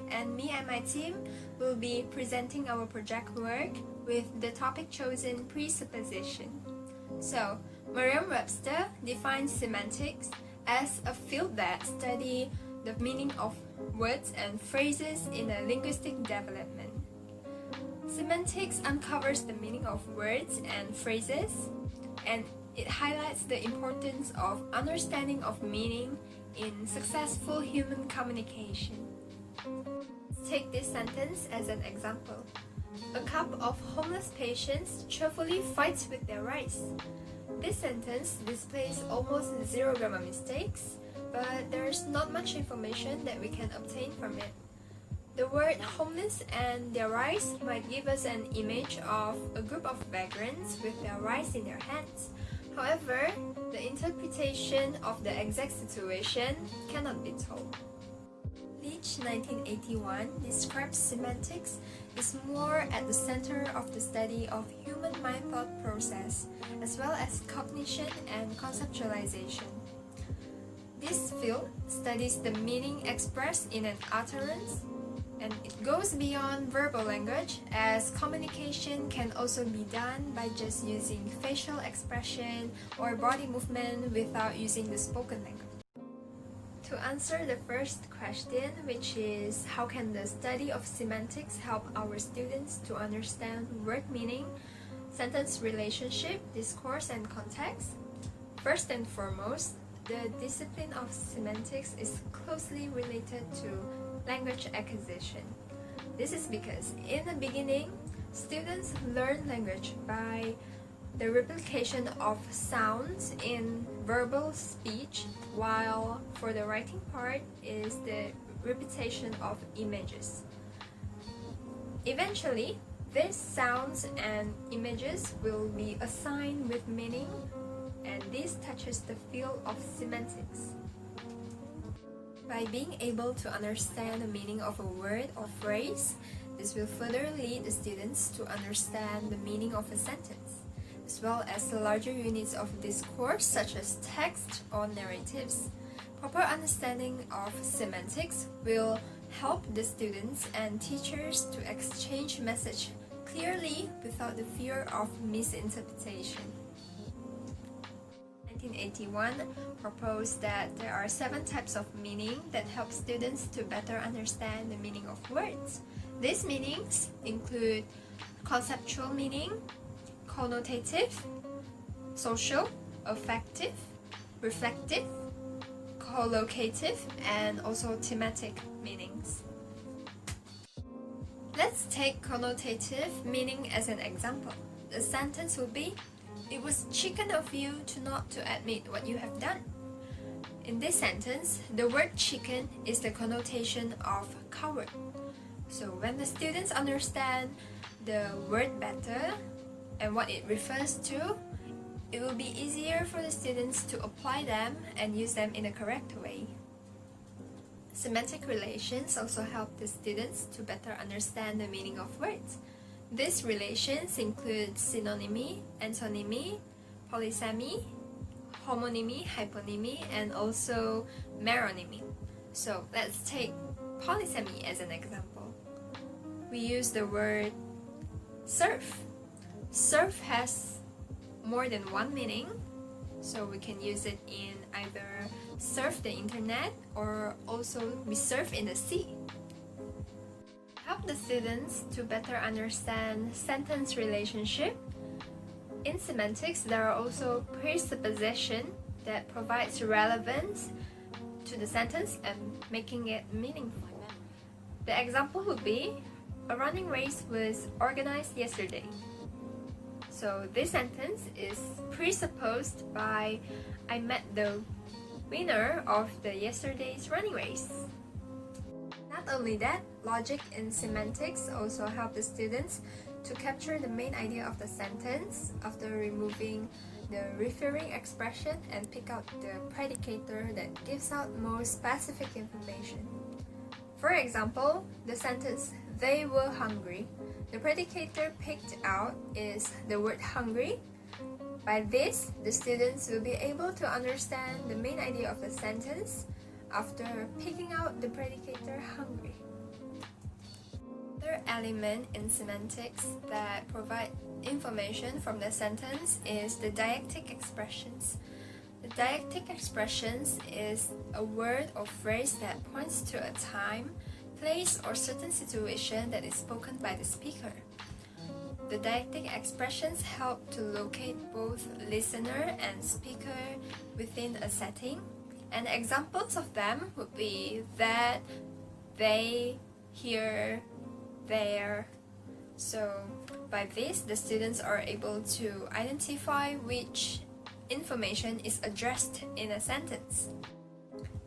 and me and my team will be presenting our project work with the topic chosen, presupposition. So, Merriam-Webster defines semantics as a field that studies the meaning of words and phrases in a linguistic development. Semantics uncovers the meaning of words and phrases, and it highlights the importance of understanding of meaning in successful human communication. Take this sentence as an example. A couple of homeless patients cheerfully fights with their rice. This sentence displays almost zero grammar mistakes, but there's not much information that we can obtain from it. The word homeless and their rice might give us an image of a group of vagrants with their rice in their hands. However, the interpretation of the exact situation cannot be told. Leach 1981 describes semantics is more at the center of the study of human mind thought process, as well as cognition and conceptualization. This field studies the meaning expressed in an utterance, and it goes beyond verbal language, as communication can also be done by just using facial expression or body movement without using the spoken language. To answer the first question, which is how can the study of semantics help our students to understand word meaning, sentence relationship, discourse, and context? First and foremost, the discipline of semantics is closely related to language acquisition. This is because in the beginning, students learn language by the replication of sounds in verbal speech, while for the writing part is the repetition of images. Eventually, these sounds and images will be assigned with meaning, and this touches the field of semantics. By being able to understand the meaning of a word or phrase, this will further lead the students to understand the meaning of a sentence, as well as the larger units of discourse such as text or narratives. Proper understanding of semantics will help the students and teachers to exchange message clearly without the fear of misinterpretation. 1981 proposed that there are 7 types of meaning that help students to better understand the meaning of words. These meanings include conceptual meaning, connotative, social, affective, reflective, collocative, and also thematic meanings. Let's take connotative meaning as an example. The sentence will be, "It was chicken of you to not to admit what you have done." In this sentence, the word chicken is the connotation of coward. So when the students understand the word better and what it refers to, it will be easier for the students to apply them and use them in a correct way. Semantic relations also help the students to better understand the meaning of words. These relations include synonymy, antonymy, polysemy, homonymy, hyponymy, and also meronymy. So let's take polysemy as an example. We use the word surf. Surf has more than one meaning, so we can use it in either surf the internet or also we surf in the sea. Help the students to better understand sentence relationship. In semantics, there are also presupposition that provides relevance to the sentence and making it meaningful. The example would be, a running race was organized yesterday. So this sentence is presupposed by, I met the winner of the yesterday's running race. Not only that, logic and semantics also help the students to capture the main idea of the sentence after removing the referring expression and pick out the predicator that gives out more specific information. For example, the sentence, "They were hungry." The predicator picked out is the word hungry. By this, the students will be able to understand the main idea of the sentence after picking out the predicator hungry. element in semantics that provide information from the sentence is the deictic expressions. The deictic expressions is a word or phrase that points to a time, place, or certain situation that is spoken by the speaker. The deictic expressions help to locate both listener and speaker within a setting, and examples of them would be that, they, here, there. So by this, the students are able to identify which information is addressed in a sentence.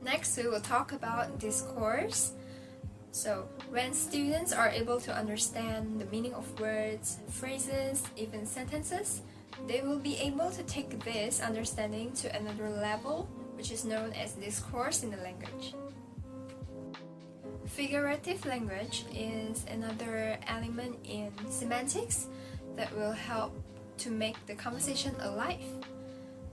Next, we will talk about discourse. So when students are able to understand the meaning of words, phrases, even sentences, they will be able to take this understanding to another level, which is known as discourse in the language. Figurative language is another element in semantics that will help to make the conversation alive.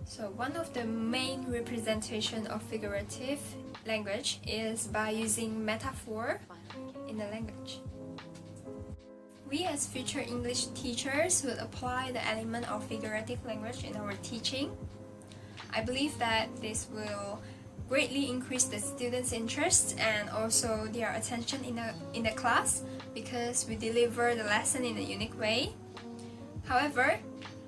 So one of the main representation of figurative language is by using metaphor in the language. We as future English teachers will apply the element of figurative language in our teaching. I believe that this will greatly increase the students' interest and also their attention in the class, because we deliver the lesson in a unique way. However,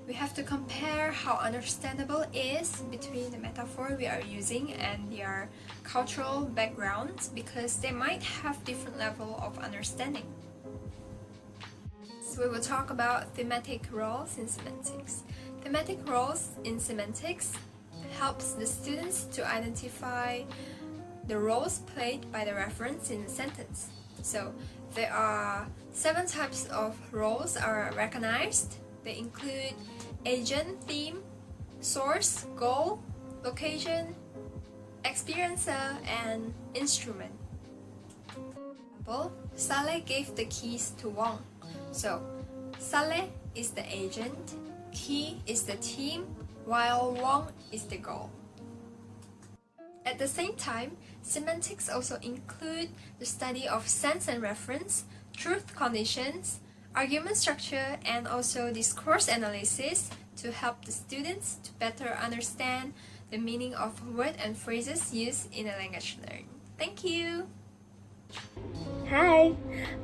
we have to compare how understandable it is between the metaphor we are using and their cultural backgrounds, because they might have different level of understanding. So we will talk about thematic roles in semantics. Thematic roles in semantics helps the students to identify the roles played by the reference in the sentence. So there are 7 types of roles are recognized. They include agent, theme, source, goal, location, experiencer, and instrument. For example, Saleh gave the keys to Wong. So Saleh is the agent, key is the theme, while Wong is the goal. At the same time, semantics also include the study of sense and reference, truth conditions, argument structure, and also discourse analysis to help the students to better understand the meaning of words and phrases used in a language learned. Thank you! Hi,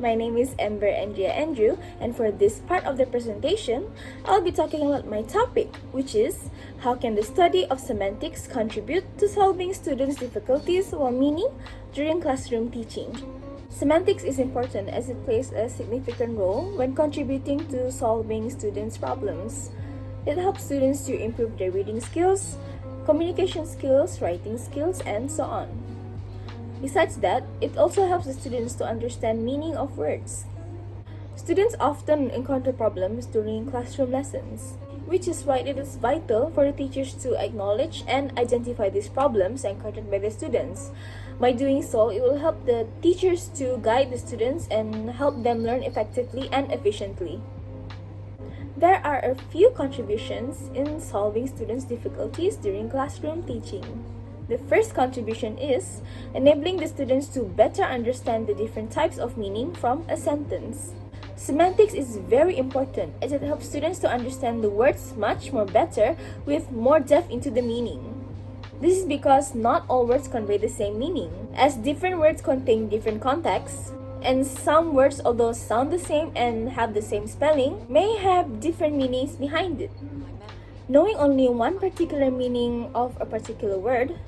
my name is Andrea, and for this part of the presentation, I'll be talking about my topic, which is how can the study of semantics contribute to solving students' difficulties while meaning during classroom teaching. Semantics is important as it plays a significant role when contributing to solving students' problems. It helps students to improve their reading skills, communication skills, writing skills, and so on. Besides that, it also helps the students to understand meaning of words. Students often encounter problems during classroom lessons, which is why it is vital for the teachers to acknowledge and identify these problems encountered by the students. By doing so, it will help the teachers to guide the students and help them learn effectively and efficiently. There are a few contributions in solving students' difficulties during classroom teaching. The first contribution is enabling the students to better understand the different types of meaning from a sentence. Semantics is very important as it helps students to understand the words much more better with more depth into the meaning. This is because not all words convey the same meaning, as different words contain different contexts, and some words, although sound the same and have the same spelling, may have different meanings behind it. Knowing only one particular meaning of a particular word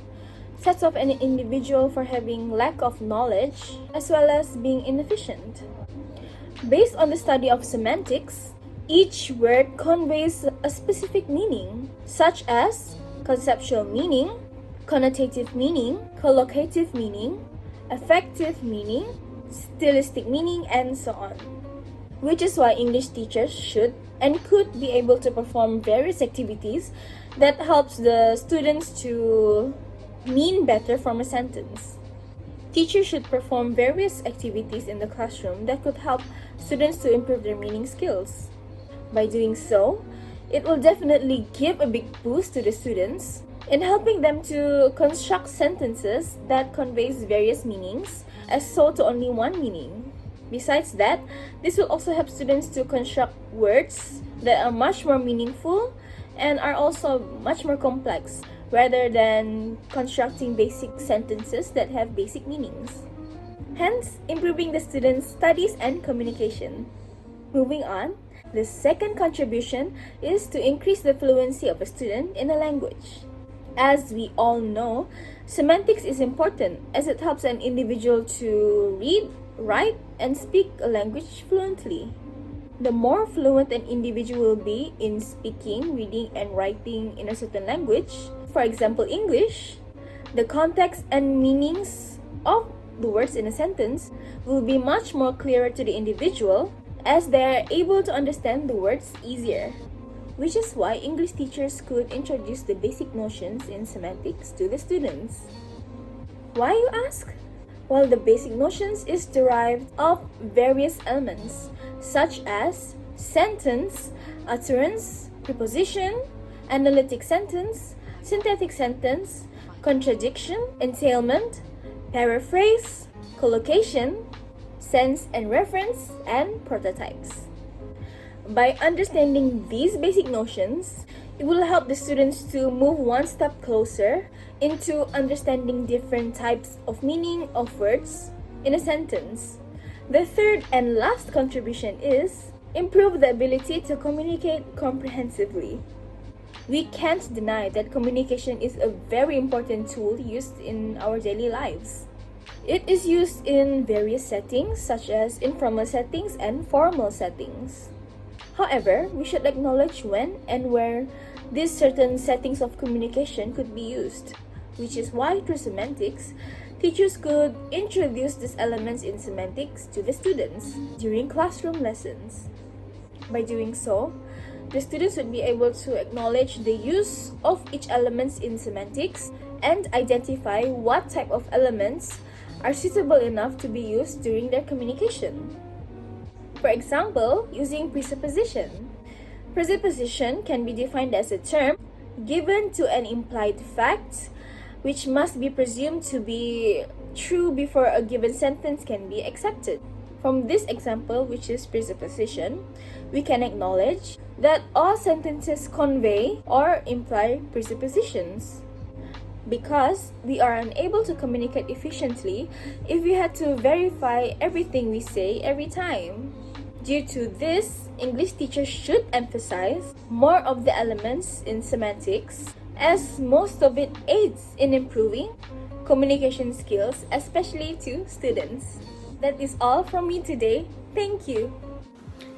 sets off an individual for having lack of knowledge as well as being inefficient. Based on the study of semantics, each word conveys a specific meaning, such as conceptual meaning, connotative meaning, collocative meaning, affective meaning, stylistic meaning, and so on. Which is why English teachers should and could be able to perform various activities that helps the students to mean better from a sentence. Teachers should perform various activities in the classroom that could help students to improve their meaning skills. By doing so, it will definitely give a big boost to the students in helping them to construct sentences that conveys various meanings as so to only one meaning. Besides that, this will also help students to construct words that are much more meaningful and are also much more complex, rather than constructing basic sentences that have basic meanings. Hence, improving the students' studies and communication. Moving on, the second contribution is to increase the fluency of a student in a language. As we all know, semantics is important as it helps an individual to read, write, and speak a language fluently. The more fluent an individual will be in speaking, reading, and writing in a certain language, for example English, the context and meanings of the words in a sentence will be much more clearer to the individual as they are able to understand the words easier. Which is why English teachers could introduce the basic notions in semantics to the students. Why, you ask? Well, the basic notions is derived of various elements such as sentence, utterance, preposition, analytic sentence, synthetic sentence, contradiction, entailment, paraphrase, collocation, sense and reference, and prototypes. By understanding these basic notions, it will help the students to move one step closer into understanding different types of meaning of words in a sentence. The third and last contribution is improve the ability to communicate comprehensively. We can't deny that communication is a very important tool used in our daily lives. It is used in various settings such as informal settings and formal settings. However, we should acknowledge when and where these certain settings of communication could be used, which is why through semantics, teachers could introduce these elements in semantics to the students during classroom lessons. By doing so, the students would be able to acknowledge the use of each element in semantics and identify what type of elements are suitable enough to be used during their communication. For example, using presupposition. Presupposition can be defined as a term given to an implied fact which must be presumed to be true before a given sentence can be accepted. From this example, which is presupposition, we can acknowledge that all sentences convey or imply presuppositions. Because we are unable to communicate efficiently if we had to verify everything we say every time. Due to this, English teachers should emphasize more of the elements in semantics, as most of it aids in improving communication skills, especially to students. That is all from me today. Thank you.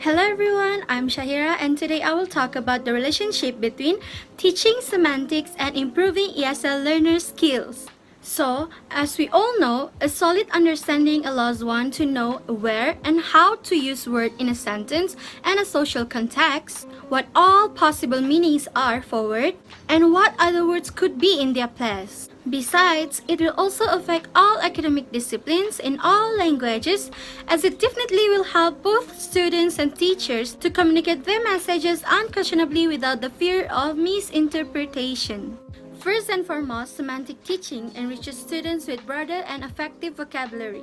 Hello everyone, I'm Shahirah, and today I will talk about the relationship between teaching semantics and improving ESL learner skills. So, as we all know, a solid understanding allows one to know where and how to use words in a sentence and a social context, what all possible meanings are for word, and what other words could be in their place. Besides, it will also affect all academic disciplines in all languages, as it definitely will help both students and teachers to communicate their messages unquestionably without the fear of misinterpretation. First and foremost, semantic teaching enriches students with broader and effective vocabulary.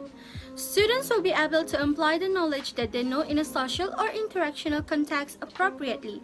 Students will be able to apply the knowledge that they know in a social or interactional context appropriately.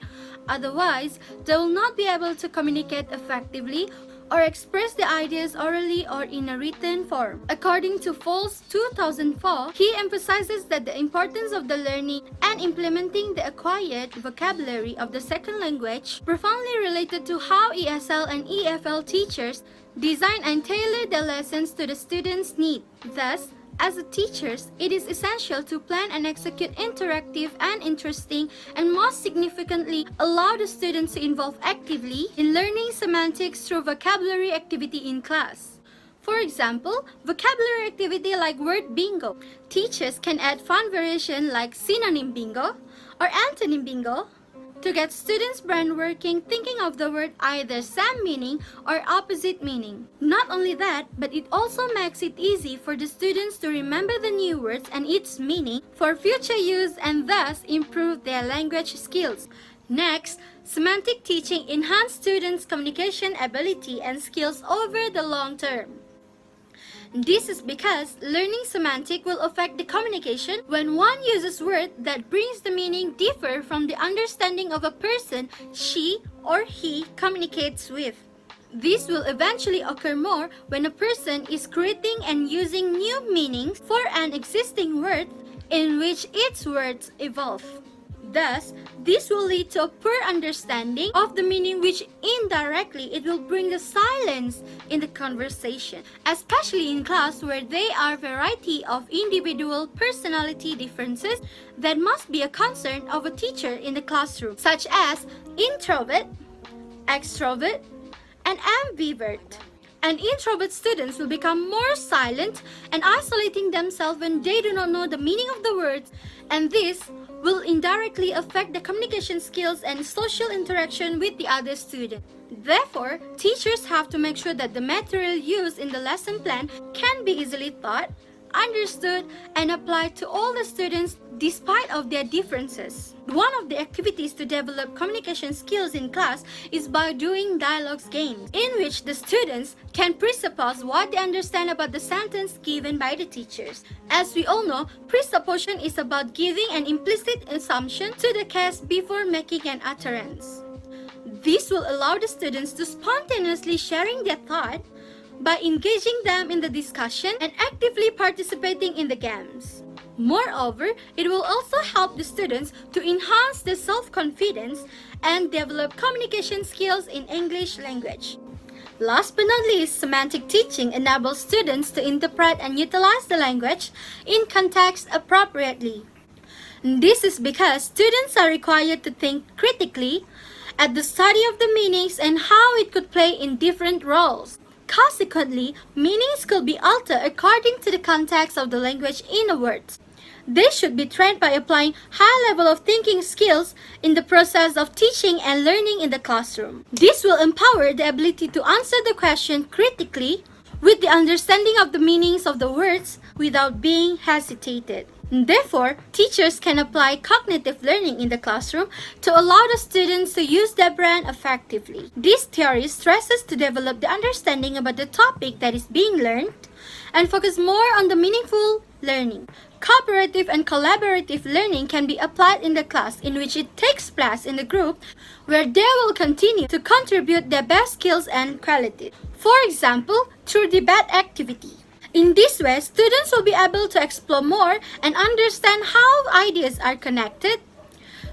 Otherwise, they will not be able to communicate effectively or express the ideas orally or in a written form. According to Falls 2004, he emphasizes that the importance of the learning and implementing the acquired vocabulary of the second language profoundly related to how ESL and EFL teachers design and tailor the lessons to the students' need. Thus, as teachers, it is essential to plan and execute interactive and interesting, and most significantly, allow the students to involve actively in learning semantics through vocabulary activity in class. For example, vocabulary activity like word bingo. Teachers can add fun variation like synonym bingo or antonym bingo to get students' brain working, thinking of the word either same meaning or opposite meaning. Not only that, but it also makes it easy for the students to remember the new words and its meaning for future use, and thus improve their language skills. Next, semantic teaching enhances students' communication ability and skills over the long term. This is because learning semantic will affect the communication when one uses words that brings the meaning differ from the understanding of a person she or he communicates with. This will eventually occur more when a person is creating and using new meanings for an existing word in which its words evolve. Thus, this will lead to a poor understanding of the meaning, which indirectly it will bring the silence in the conversation, especially in class where there are variety of individual personality differences that must be a concern of a teacher in the classroom, such as introvert, extrovert, and ambivert. And introvert students will become more silent and isolating themselves when they do not know the meaning of the words, and this will indirectly affect the communication skills and social interaction with the other students. Therefore, teachers have to make sure that the material used in the lesson plan can be easily taught, understood, and applied to all the students despite of their differences. One of the activities to develop communication skills in class is by doing dialogues games, in which the students can presuppose what they understand about the sentence given by the teachers. As we all know, presupposition is about giving an implicit assumption to the case before making an utterance. This will allow the students to spontaneously sharing their thought by engaging them in the discussion and actively participating in the games. Moreover, it will also help the students to enhance their self-confidence and develop communication skills in English language. Last but not least, semantic teaching enables students to interpret and utilize the language in context appropriately. This is because students are required to think critically at the study of the meanings and how it could play in different roles. Consequently, meanings could be altered according to the context of the language in a word. They should be trained by applying high level of thinking skills in the process of teaching and learning in the classroom. This will empower the ability to answer the question critically with the understanding of the meanings of the words without being hesitated. Therefore, teachers can apply cognitive learning in the classroom to allow the students to use their brain effectively. This theory stresses to develop the understanding about the topic that is being learned and focus more on the meaningful learning. Cooperative and collaborative learning can be applied in the class in which it takes place in the group where they will continue to contribute their best skills and qualities. For example, through debate activity. In this way, students will be able to explore more and understand how ideas are connected,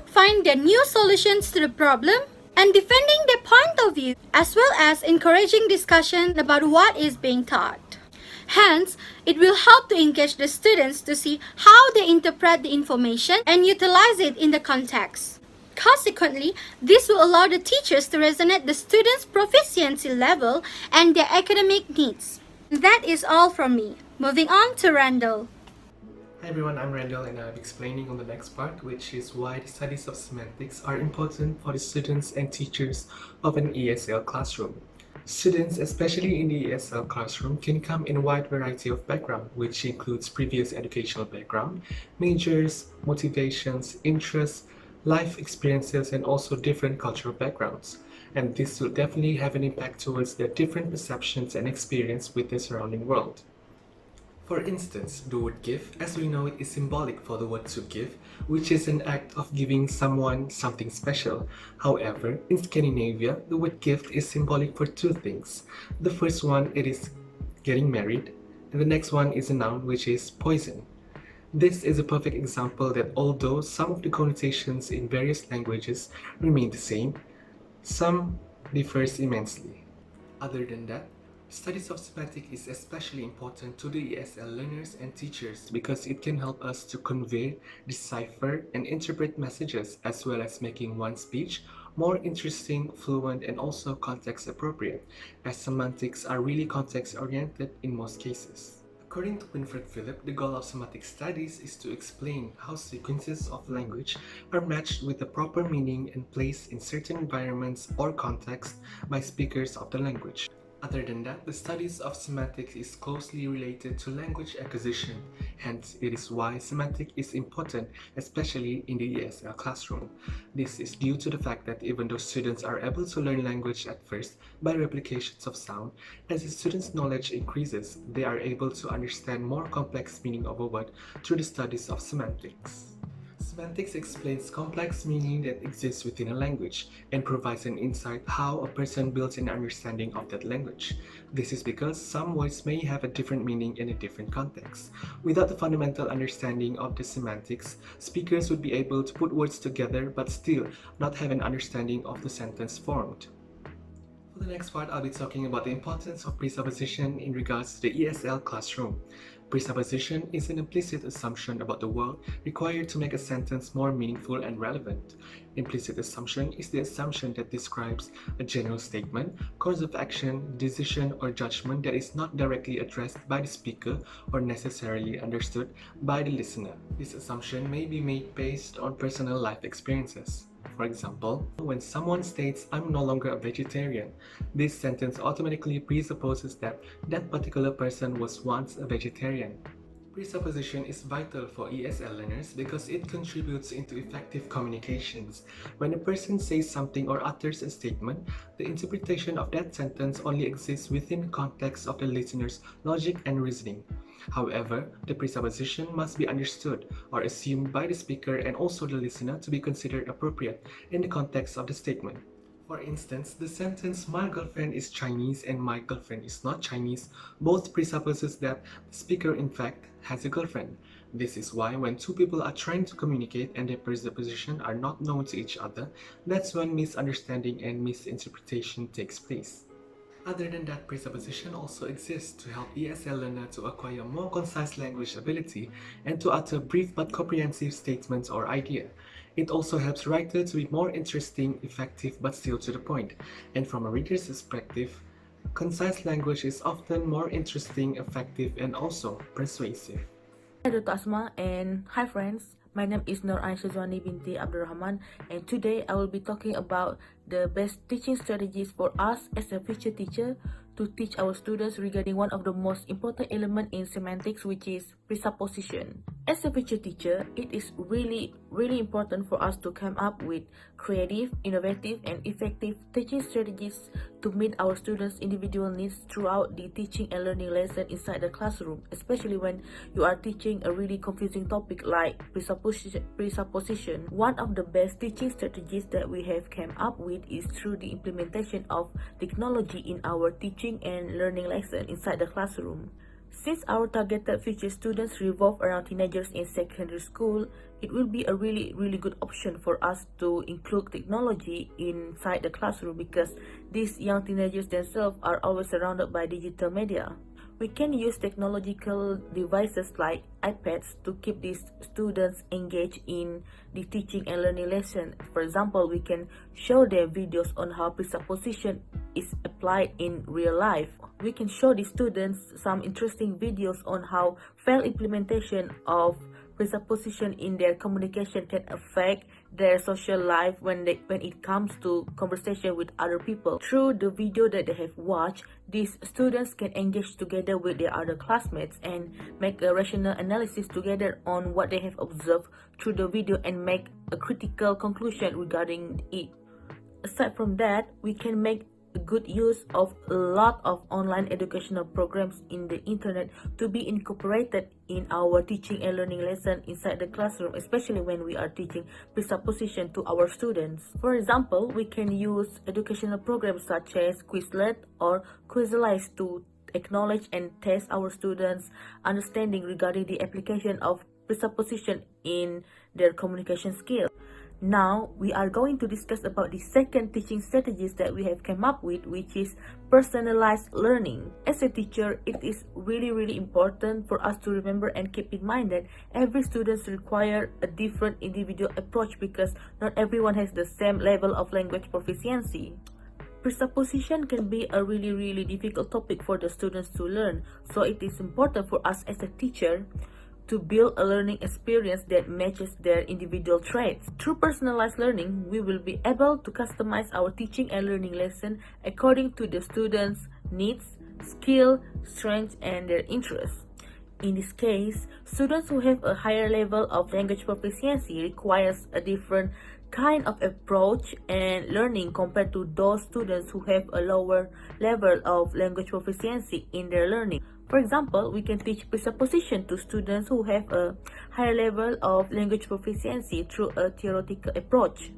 find their new solutions to the problem, and defending their point of view, as well as encouraging discussion about what is being taught. Hence, it will help to engage the students to see how they interpret the information and utilize it in the context. Consequently, this will allow the teachers to resonate the students' proficiency level and their academic needs. That is all from me. Moving on to Randle. Hi everyone, I'm Randle and I'm explaining on the next part, which is why the studies of semantics are important for the students and teachers of an ESL classroom. Students, especially in the ESL classroom, can come in a wide variety of background, which includes previous educational background, majors, motivations, interests, life experiences, and also different cultural backgrounds. And this will definitely have an impact towards their different perceptions and experience with the surrounding world. For instance, the word give, as we know it, is symbolic for the word to give, which is an act of giving someone something special. However, in Scandinavia, the word gift is symbolic for two things. The first one, it is getting married, and the next one is a noun, which is poison. This is a perfect example that although some of the connotations in various languages remain the same, some differs immensely. Other than that, studies of semantics is especially important to the ESL learners and teachers because it can help us to convey, decipher, and interpret messages, as well as making one's speech more interesting, fluent, and also context appropriate, as semantics are really context oriented in most cases. According to Winfred Phillip, the goal of semantic studies is to explain how sequences of language are matched with the proper meaning and placed in certain environments or context by speakers of the language. Other than that, the studies of semantics is closely related to language acquisition. Hence, it is why semantics is important, especially in the ESL classroom. This is due to the fact that even though students are able to learn language at first by replications of sound, as the students' knowledge increases, they are able to understand more complex meaning of a word through the studies of semantics. Semantics explains complex meaning that exists within a language and provides an insight how a person builds an understanding of that language. This is because some words may have a different meaning in a different context. Without the fundamental understanding of the semantics, speakers would be able to put words together but still not have an understanding of the sentence formed. For the next part, I'll be talking about the importance of presupposition in regards to the ESL classroom. Presupposition is an implicit assumption about the world required to make a sentence more meaningful and relevant. Implicit assumption is the assumption that describes a general statement, course of action, decision, or judgment that is not directly addressed by the speaker or necessarily understood by the listener. This assumption may be made based on personal life experiences. For example, when someone states, "I'm no longer a vegetarian," this sentence automatically presupposes that that particular person was once a vegetarian. Presupposition is vital for ESL learners because it contributes into effective communications. When a person says something or utters a statement, the interpretation of that sentence only exists within the context of the listener's logic and reasoning. However, the presupposition must be understood or assumed by the speaker and also the listener to be considered appropriate in the context of the statement. For instance, the sentence "my girlfriend is Chinese" and "my girlfriend is not Chinese" both presupposes that the speaker in fact has a girlfriend. This is why when two people are trying to communicate and their presupposition are not known to each other, that's when misunderstanding and misinterpretation takes place. Other than that, presupposition also exists to help ESL learner to acquire more concise language ability and to utter brief but comprehensive statements or idea. It also helps writer to be more interesting, effective, but still to the point. And from a reader's perspective, concise language is often more interesting, effective, and also persuasive. Hi Dr. Asma and hi friends, my name is Nur Ain Shazwani BP19110267 and today I will be talking about the best teaching strategies for us as a future teacher to teach our students regarding one of the most important elements in semantics, which is presupposition. As a future teacher, it is really important for us to come up with creative, innovative, and effective teaching strategies to meet our students' individual needs throughout the teaching and learning lesson inside the classroom, especially when you are teaching a really confusing topic like presupposition. One of the best teaching strategies that we have come up with is through the implementation of technology in our teaching and learning lesson inside the classroom. Since our targeted future students revolve around teenagers in secondary school, it will be a really good option for us to include technology inside the classroom because these young teenagers themselves are always surrounded by digital media. We can use technological devices like iPads to keep these students engaged in the teaching and learning lesson. For example, we can show them videos on how presupposition is applied in real life. We can show the students some interesting videos on how failed implementation of presupposition in their communication can affect their social life when it comes to conversation with other people. Through the video that they have watched, these students can engage together with their other classmates and make a rational analysis together on what they have observed through the video and make a critical conclusion regarding it. Aside from that, we can make good use of a lot of online educational programs in the internet to be incorporated in our teaching and learning lesson inside the classroom, especially when we are teaching presupposition to our students. For example, we can use educational programs such as Quizlet or Quizalize to acknowledge and test our students' understanding regarding the application of presupposition in their communication skills. Now, we are going to discuss about the second teaching strategies that we have come up with, which is personalized learning. As a teacher, it is really important for us to remember and keep in mind that every student requires a different individual approach because not everyone has the same level of language proficiency. Presupposition can be a really difficult topic for the students to learn, so it is important for us as a teacher to build a learning experience that matches their individual traits. Through personalized learning, we will be able to customize our teaching and learning lesson according to the students' needs, skill, strengths, and their interests. In this case, students who have a higher level of language proficiency requires a different kind of approach and learning compared to those students who have a lower level of language proficiency in their learning. For example, we can teach presupposition to students who have a higher level of language proficiency through a theoretical approach.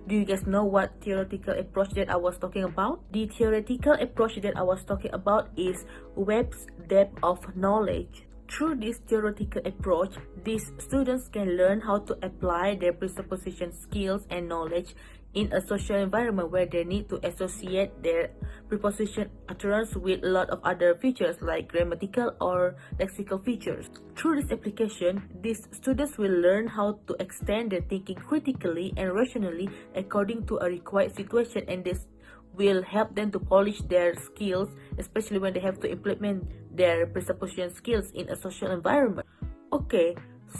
Do you guys know what theoretical approach that I was talking about? The theoretical approach that I was talking about is Webb's depth of knowledge. Through this theoretical approach, these students can learn how to apply their presupposition skills and knowledge in a social environment where they need to associate their preposition utterance with a lot of other features like grammatical or lexical features. Through this application, these students will learn how to extend their thinking critically and rationally according to a required situation, and this will help them to polish their skills, especially when they have to implement their presupposition skills in a social environment. Okay,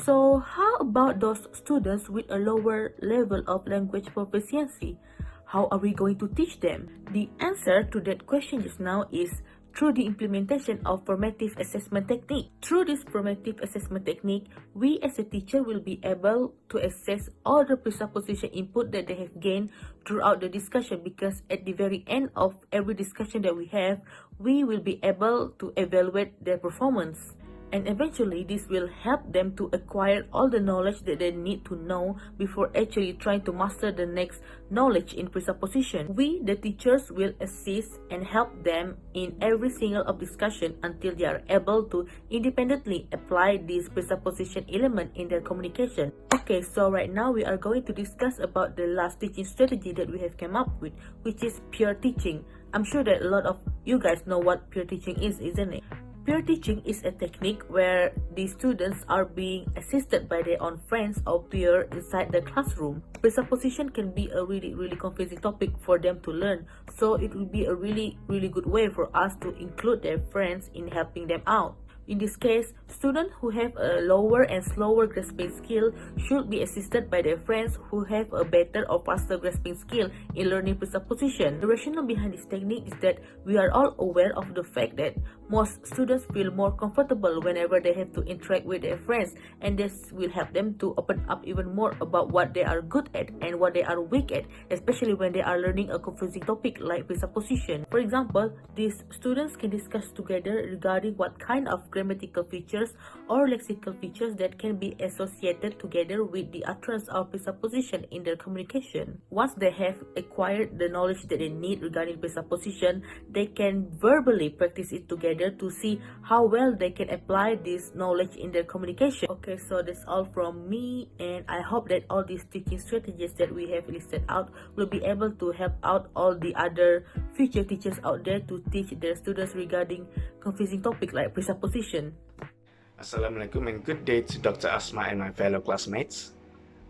so how about those students with a lower level of language proficiency? How are we going to teach them? The answer to that question just now is through the implementation of formative assessment technique. Through this formative assessment technique, we as a teacher will be able to assess all the presupposition input that they have gained throughout the discussion, because at the very end of every discussion that we have, we will be able to evaluate their performance. And eventually, this will help them to acquire all the knowledge that they need to know before actually trying to master the next knowledge in presupposition. We, the teachers, will assist and help them in every single of discussion until they are able to independently apply this presupposition element in their communication. Okay, so right now we are going to discuss about the last teaching strategy that we have come up with, which is peer teaching. I'm sure that a lot of you guys know what peer teaching is, isn't it? Peer teaching is a technique where the students are being assisted by their own friends or peer inside the classroom. Presupposition can be a really confusing topic for them to learn, so it will be a really good way for us to include their friends in helping them out. In this case, students who have a lower and slower grasping skill should be assisted by their friends who have a better or faster grasping skill in learning presupposition. The rationale behind this technique is that we are all aware of the fact that most students feel more comfortable whenever they have to interact with their friends, and this will help them to open up even more about what they are good at and what they are weak at, especially when they are learning a confusing topic like presupposition. For example, these students can discuss together regarding what kind of grammatical features or lexical features that can be associated together with the utterance of presupposition in their communication. Once they have acquired the knowledge that they need regarding presupposition, they can verbally practice it together to see how well they can apply this knowledge in their communication. Okay, so that's all from me, and I hope that all these teaching strategies that we have listed out will be able to help out all the other future teachers out there to teach their students regarding confusing topics like presupposition. Assalamualaikum and good day to Dr. Asma and my fellow classmates.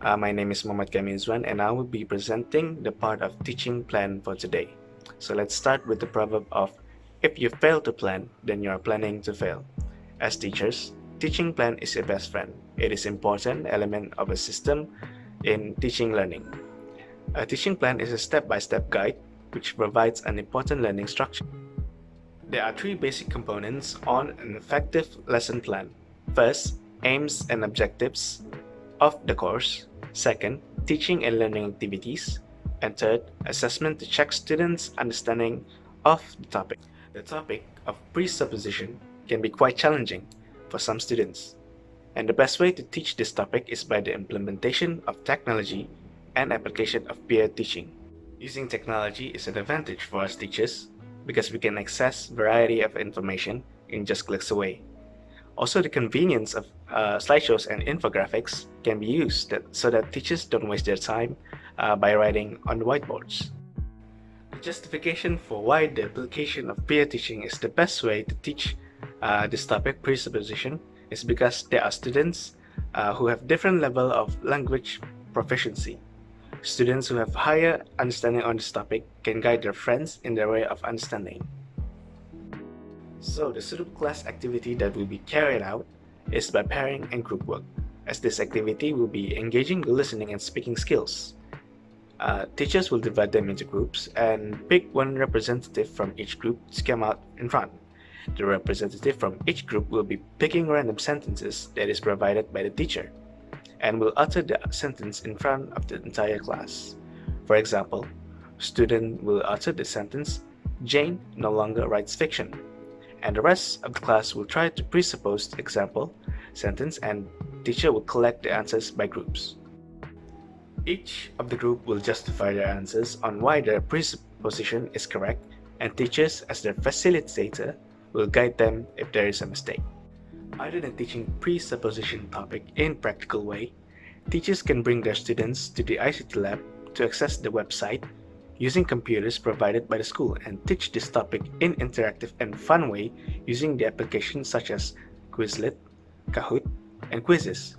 My name is Mohd Eizwan and I will be presenting the part of teaching plan for today. So let's start with the proverb of if you fail to plan, then you are planning to fail. As teachers, teaching plan is your best friend. It is an important element of a system in teaching learning. A teaching plan is a step-by-step guide which provides an important learning structure. There are three basic components on an effective lesson plan. First, aims and objectives of the course. Second, teaching and learning activities. And third, assessment to check students' understanding of the topic. The topic of presupposition can be quite challenging for some students, and the best way to teach this topic is by the implementation of technology and application of peer teaching. Using technology is an advantage for us teachers because we can access variety of information in just clicks away. Also, the convenience of slideshows and infographics can be used so that teachers don't waste their time by writing on the whiteboards. The justification for why the application of peer teaching is the best way to teach this topic, presupposition, is because there are students who have different level of language proficiency. Students who have higher understanding on this topic can guide their friends in their way of understanding. So the suitable class activity that will be carried out is by pairing and group work, as this activity will be engaging the listening and speaking skills. Teachers will divide them into groups and pick one representative from each group to come out in front. The representative from each group will be picking random sentences that is provided by the teacher and will utter the sentence in front of the entire class. For example, student will utter the sentence, "Jane no longer writes fiction," and the rest of the class will try to presuppose the example sentence, and teacher will collect the answers by groups. Each of the group will justify their answers on why their presupposition is correct, and teachers, as their facilitator, will guide them if there is a mistake. Other than teaching presupposition topic in practical way, teachers can bring their students to the ICT lab to access the website using computers provided by the school and teach this topic in interactive and fun way using the applications such as Quizlet, Kahoot, and Quizzes.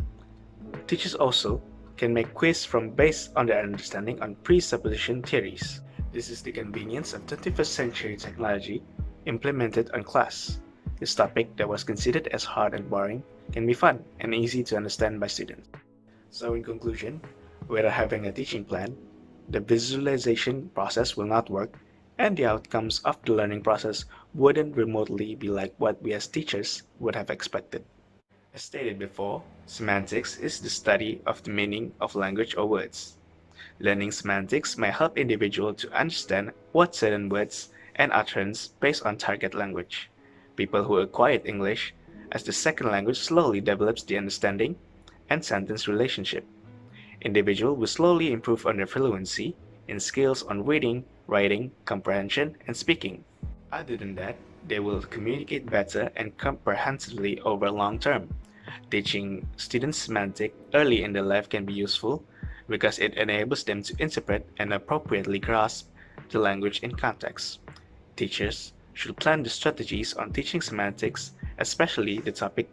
Teachers also can make quiz based on their understanding on presupposition theories. This is the convenience of 21st century technology implemented on class. This topic that was considered as hard and boring can be fun and easy to understand by students. So in conclusion, without having a teaching plan, the visualization process will not work, and the outcomes of the learning process wouldn't remotely be like what we as teachers would have expected. As stated before, semantics is the study of the meaning of language or words. Learning semantics may help individuals to understand what certain words and utterance based on target language. People who acquired English as the second language slowly develops the understanding and sentence relationship. Individuals will slowly improve on their fluency in skills on reading, writing, comprehension, and speaking. Other than that, they will communicate better and comprehensively over long term. Teaching students semantics early in their life can be useful because it enables them to interpret and appropriately grasp the language in context. Teachers should plan the strategies on teaching semantics, especially the topic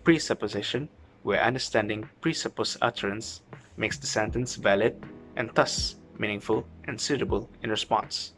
presupposition, where understanding presupposed utterance makes the sentence valid and thus meaningful and suitable in response.